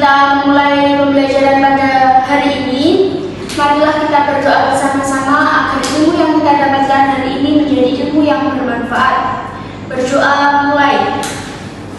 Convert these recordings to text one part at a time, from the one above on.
kita memulai pembelajaran pada hari ini, marilah kita berdoa bersama-sama agar ilmu yang kita dapatkan hari ini menjadi ilmu yang bermanfaat. Berdoa mulai.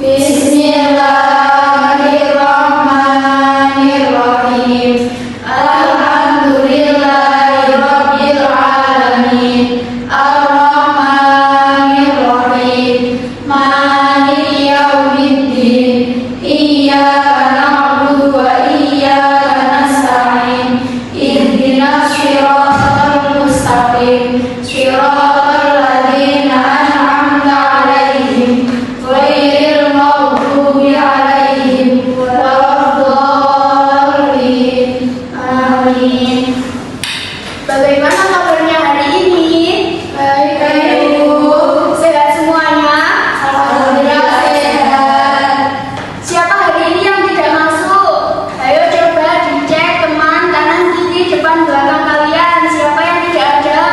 Bismillahirrahmanirrahim. Alhamdulillahirabbil alamin. Arrahmanirrahim. Maliki yaumiddin. Iyyaka na'budu wa iyyaka nasta'in. Ihdinas shiratal mustaqim. Shiratal ladzina an'amta 'alaihim ghairil maghdubi 'alaihim waladdallin. Amin. Bagaimana kabarnya hari ini? Baik, Ibu. Sehat semuanya? Alhamdulillah sehat. Siapa hari ini yang tidak masuk? Ayo coba dicek teman kanan kiri depan belakang kalian. Siapa yang tidak ada?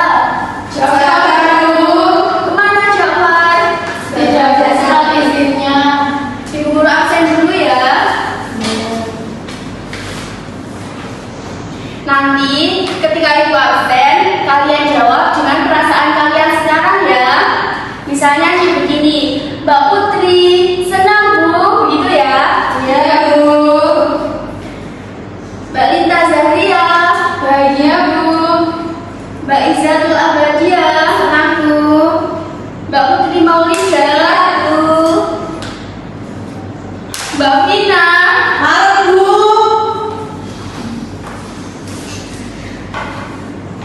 Jafar, Bu. Kemana Jafar? Tidak ada surat izinnya. Ibu guru absen dulu ya. Nanti ketika ibu absen, kalian jawab dengan perasaan kalian sekarang ya. Misalnya nih begini, Mbak Putri, senang Bu, gitu ya. Iya, Bu. Mbak Linta Zahria, Bahagia, Bu. Mbak Izzatul Abadia, Senang, Bu. Mbak Putri Maulida, Bu. Mbak Vina, Halo, Bu.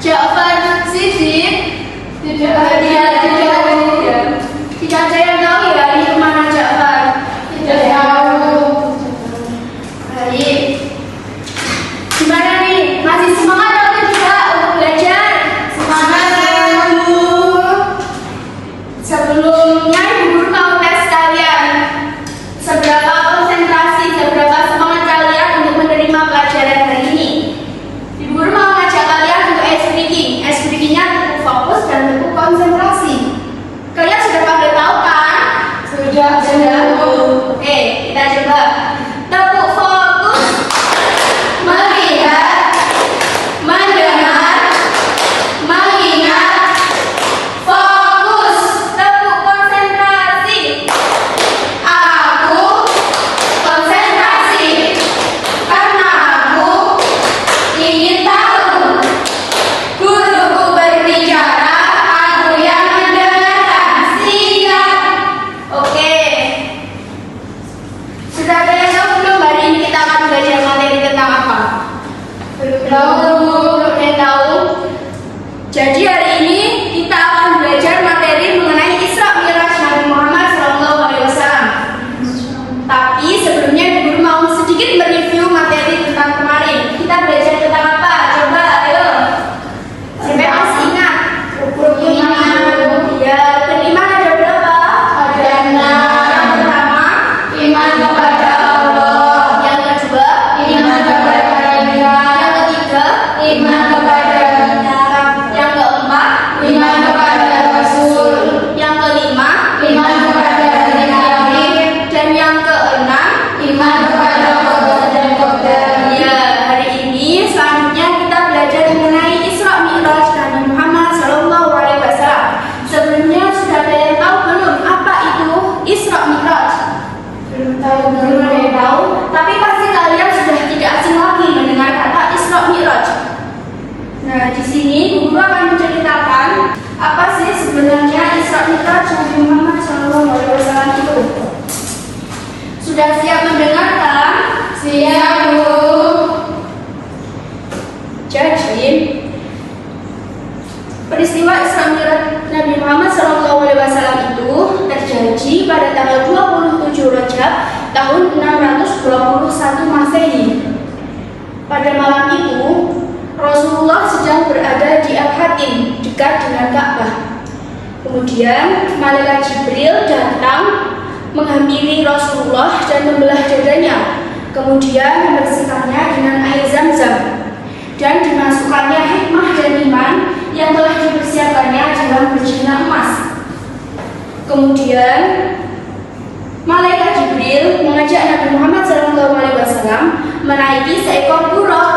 Jafar Sidik. Tidak ada, Tidak ada yang tahu ya ini kemana Jafar. Tidak tahu. Baik. Gimana nih? Masih semangat atau tidak untuk belajar? Semangat, Bu. Sebelumnya ibu guru mau tes kalian. Seberapa konsentrasi, seberapa semangat kalian untuk menerima pelajaran hari ini? Ibu guru mau ngajak kalian untuk ice breaking. Ice breaking-nya cukup fokus dan cukup konsentrasi. Kalian sudah pada tahu kan? Sudah, Bu. Oke, kita coba. Tepuk fokus. Melihat, mendengar, mengingat, Fokus. Tepuk konsentrasi. aku konsentrasi karena aku ingin tahu. Guruku berbicara, aku yang mendengarkan. Siap. Oke. Sudah ada yang tahu belum hari ini kita akan belajar materi tentang apa? Belum tahu. Belum ada yang tahu. Jadi hari ini kita akan belajar materi mengenai Isra Mi'raj Nabi Muhammad SAW. Tapi sebelumnya Ibu Guru mau sedikit mereview materi tentang kemarin. Kita belajar tentang apa? Coba ayo. Siapa yang masih ingat? Rukun iman. Ya, rukun iman ada berapa? Ada 6. Yang pertama, Iman kepada Allah. yang kedua, Iman kepada malaikat. yang ketiga, Iman kepada kitab. yang keempat, Iman kepada Rasul. yang kelima, Iman kepada hari akhir. dan yang keenam. Iman kepada qadar dan qadar. Ya, hari ini selanjutnya kita belajar mengenai Isra Mi'raj Nabi Muhammad SAW. Sebelumnya sudah ada yang tahu belum apa itu Isra Mi'raj? Belum tahu, Belum ada yang tahu, tapi pasti kalian sudah tidak asing lagi mendengar kata Isra Mi'raj. Nah, di sini Guru akan menceritakan apa sih sebenarnya Isra Mi'raj Nabi Muhammad SAW itu. Sudah siap mendengarkan? Siap, Bu. Jadi, peristiwa Isra Mi'raj Nabi Muhammad SAW itu terjadi pada tanggal 27 Rajab tahun 621 Masehi. Pada malam itu, Rasulullah sedang berada di Al-Hatim, dekat dengan Ka'bah. Kemudian, malaikat Jibril datang menghampiri Rasulullah dan membelah dadanya. Kemudian membersihkannya dengan air Zam-Zam dan dimasukkannya hikmah dan iman yang telah dipersiapkannya dalam berjina emas. Kemudian Malaikat Jibril mengajak Nabi Muhammad SAW menaiki seekor buruk.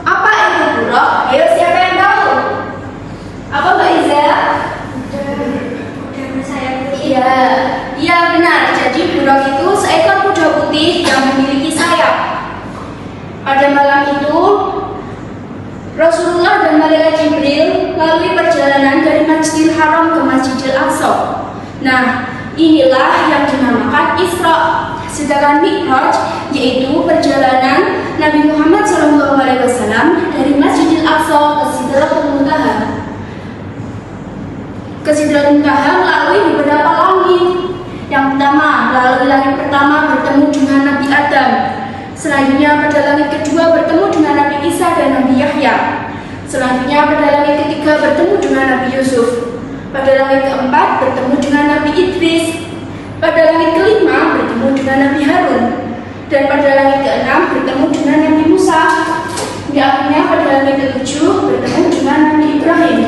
Apa itu buruk? Ayo, siapa yang tahu? Apa Mbak Iza? Iya, iya benar. Jadi buruk itu seekor kuda putih yang memiliki sayap. Pada malam itu, Rasulullah dan Malaikat Jibril melalui perjalanan dari Masjidil Haram ke Masjidil Aqsa. Nah, inilah yang dinamakan Isra. Sedangkan Mi'raj yaitu perjalanan Nabi Muhammad SAW dari Masjidil Aqsa ke Sidratul Muntaha. Ke Sidratul Muntaha melalui beberapa langit. Yang pertama, melalui langit pertama bertemu dengan Nabi Adam. Selanjutnya pada langit kedua bertemu dengan Nabi Isa dan Nabi Yahya. Selanjutnya pada langit ketiga bertemu dengan Nabi Yusuf. Pada langit keempat bertemu dengan Nabi Idris. Pada langit kelima bertemu dengan Nabi Harun. Dan pada langit keenam bertemu dengan Nabi Musa. Di akhirnya pada langit ketujuh bertemu dengan Nabi Ibrahim.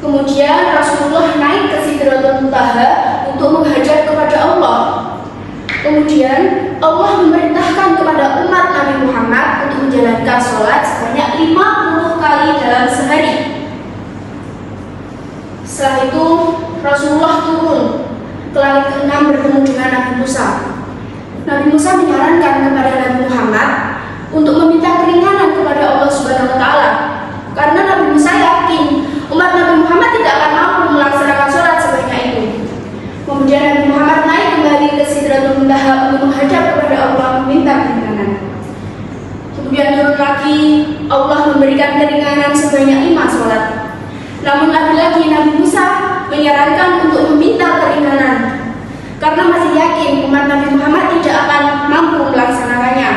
Kemudian Rasulullah naik ke Sidratul Muntaha untuk menghadap kepada Allah. Kemudian Allah memerintahkan kepada umat Nabi Muhammad untuk menjalankan sholat sebanyak 50 kali dalam sehari. Setelah itu Rasulullah turun ke langit ke-6 bertemu dengan Nabi Musa. Nabi Musa menyarankan kepada Nabi Muhammad untuk meminta keringanan kepada Allah Subhanahu wa Ta'ala, karena Nabi Musa yakin umat Nabi Muhammad tidak akan mampu melaksanakan sholat sebanyak itu. Kemudian Nabi Muhammad naik kembali ke Sidratul Muntaha untuk menghadap kepada Allah meminta keringanan. Kemudian turun lagi, Allah memberikan keringanan sebanyak 5 sholat. Namun lagi-lagi Nabi Musa menyarankan untuk meminta keringanan, karena masih yakin umat Nabi Muhammad tidak akan mampu melaksanakannya.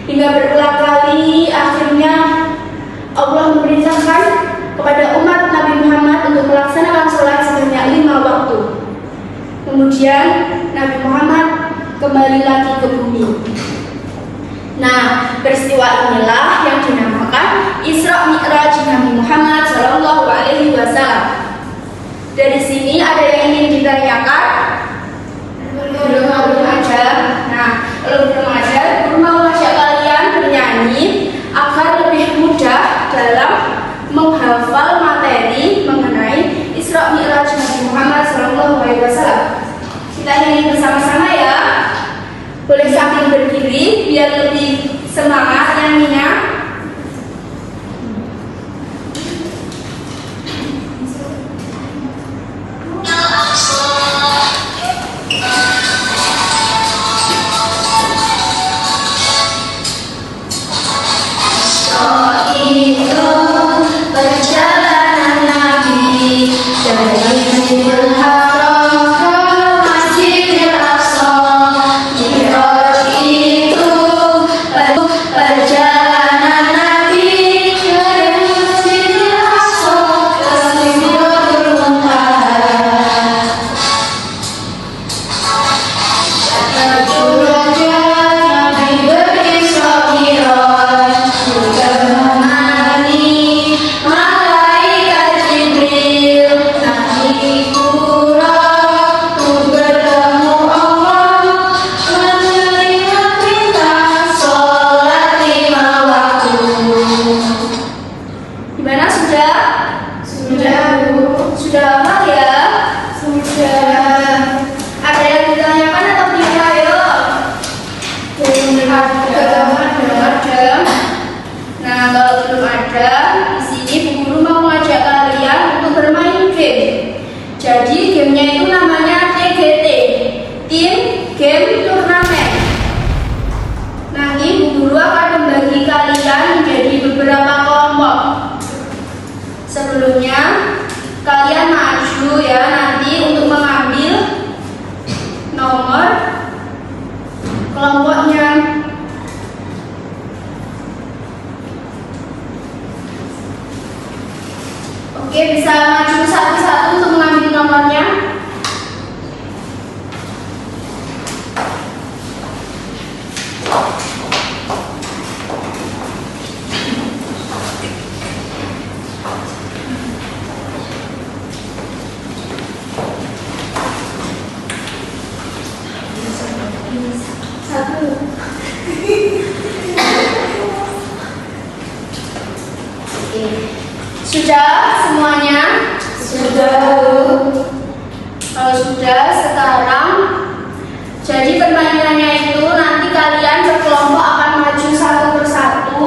Hingga berulang kali akhirnya Allah memerintahkan kepada umat Nabi Muhammad untuk melaksanakan sholat sebanyak 5 waktu. Kemudian Nabi Muhammad kembali lagi ke bumi. Nah, peristiwa inilah yang dinamakan Isra Mi'raj Nabi Muhammad SAW. Dari sini ada yang ingin ditanyakan? Belum ada. Nah, kalau belum ada, guru mau ngajak kalian bernyanyi agar lebih mudah dalam menghafal materi mengenai Isra Mi'raj Nabi Muhammad SAW. Kita nyanyi bersama-sama ya. Boleh sambil berdiri biar lebih semangat nyanyinya. Jadi gamenya itu namanya TGT, Tim Game Turnamen. Nanti Bu Guru akan membagi kalian menjadi beberapa kelompok. Sebelumnya kalian maju ya nanti untuk mengambil nomor kelompoknya. Oke, bisa maju satu-satu untuk mengambil nomornya. Kalau sudah, sekarang jadi permainannya itu nanti kalian berkelompok akan maju satu persatu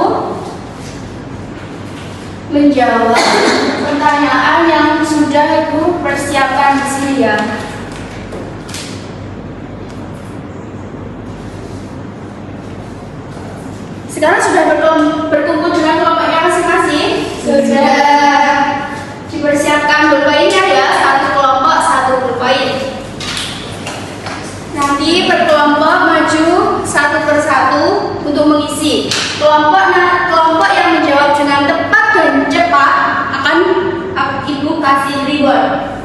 menjawab pertanyaan yang sudah Ibu persiapkan di sini ya. Sekarang sudah berkumpul dengan kelompoknya masing-masing? Sudah. Dipersiapkan pulpoinnya ya, satu kelompok satu pulpoin. Nanti berkelompok maju satu persatu untuk mengisi. Kelompok yang menjawab dengan tepat dan cepat akan Ibu kasih reward.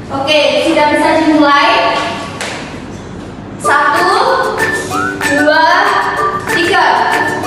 Oke, sudah bisa dimulai. 1, 2, 3.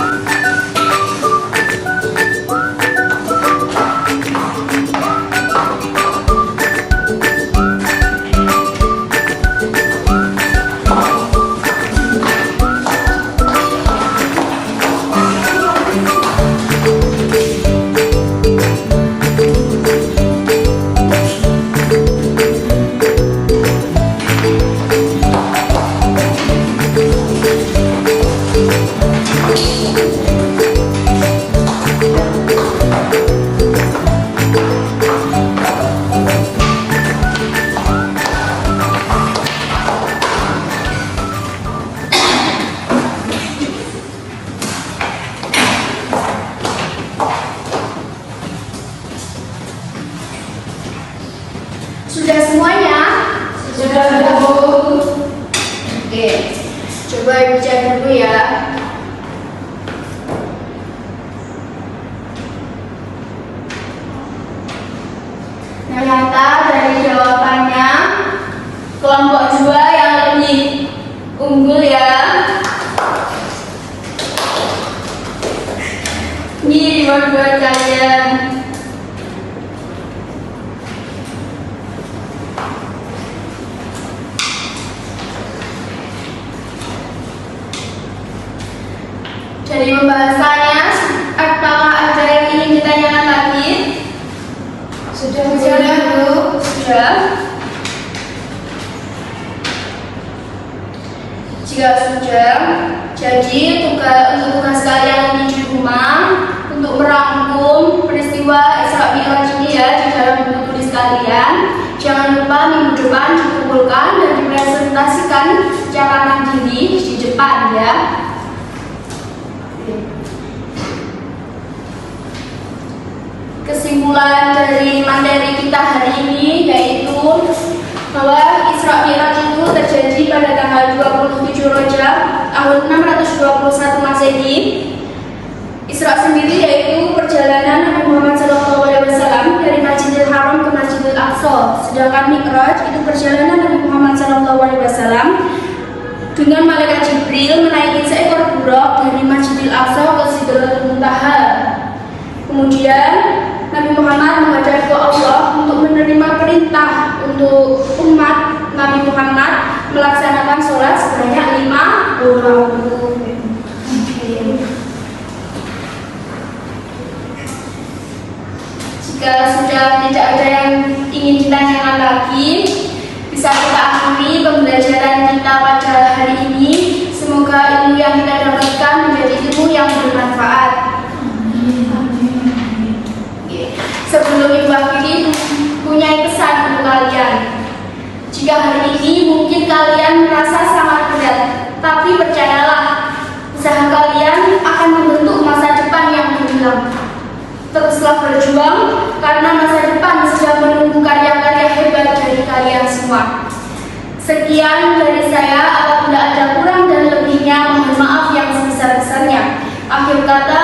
Sudah semuanya? Sudah, Bu. Oke, coba Ibu cek dulu ya. Ternyata dari jawabannya kelompok 2 yang lebih unggul ya. Ini buat kalian. Dari pembahasannya, apakah ada yang ingin ditanyakan lagi? Sudah, Bu. Sudah. Jika sudah, jadi untuk tugas kalian di rumah untuk merangkum peristiwa Isra Mi'raj ini ya di dalam buku tulis kalian. Jangan lupa minggu depan dikumpulkan dan dipresentasikan catatan diri di depan ya. Kesimpulan dari materi kita hari ini yaitu bahwa Isra Mi'raj itu terjadi pada tanggal 27 Rajab tahun 621 Masehi. Isra sendiri yaitu perjalanan Nabi Muhammad SAW dari Masjidil Haram ke Masjidil Aqsa. Sedangkan Mi'raj itu perjalanan Nabi Muhammad SAW dengan malaikat Jibril menaiki seekor buraq dari Masjidil Aqsa ke Sidratul Muntaha. Kemudian Nabi Muhammad menghadap ke Allah untuk menerima perintah untuk umat Nabi Muhammad melaksanakan sholat sebanyak 5 waktu. Jika sudah tidak ada yang ingin ditanyakan lagi, bisa kita akhiri pembelajaran kita pada hari ini. Semoga ilmu yang kita dapatkan menjadi ilmu yang bermanfaat. Sebelum Ibu akhiri, punya pesan untuk kalian. Jika hari ini mungkin kalian merasa sangat berat, tapi percayalah, usaha kalian akan membentuk masa depan yang gemilang. Teruslah berjuang, karena masa depan sedang menunggu karya-karya hebat dari kalian semua. Sekian dari saya, apabila ada kurang dan lebihnya, mohon maaf yang sebesar-besarnya. Akhir kata,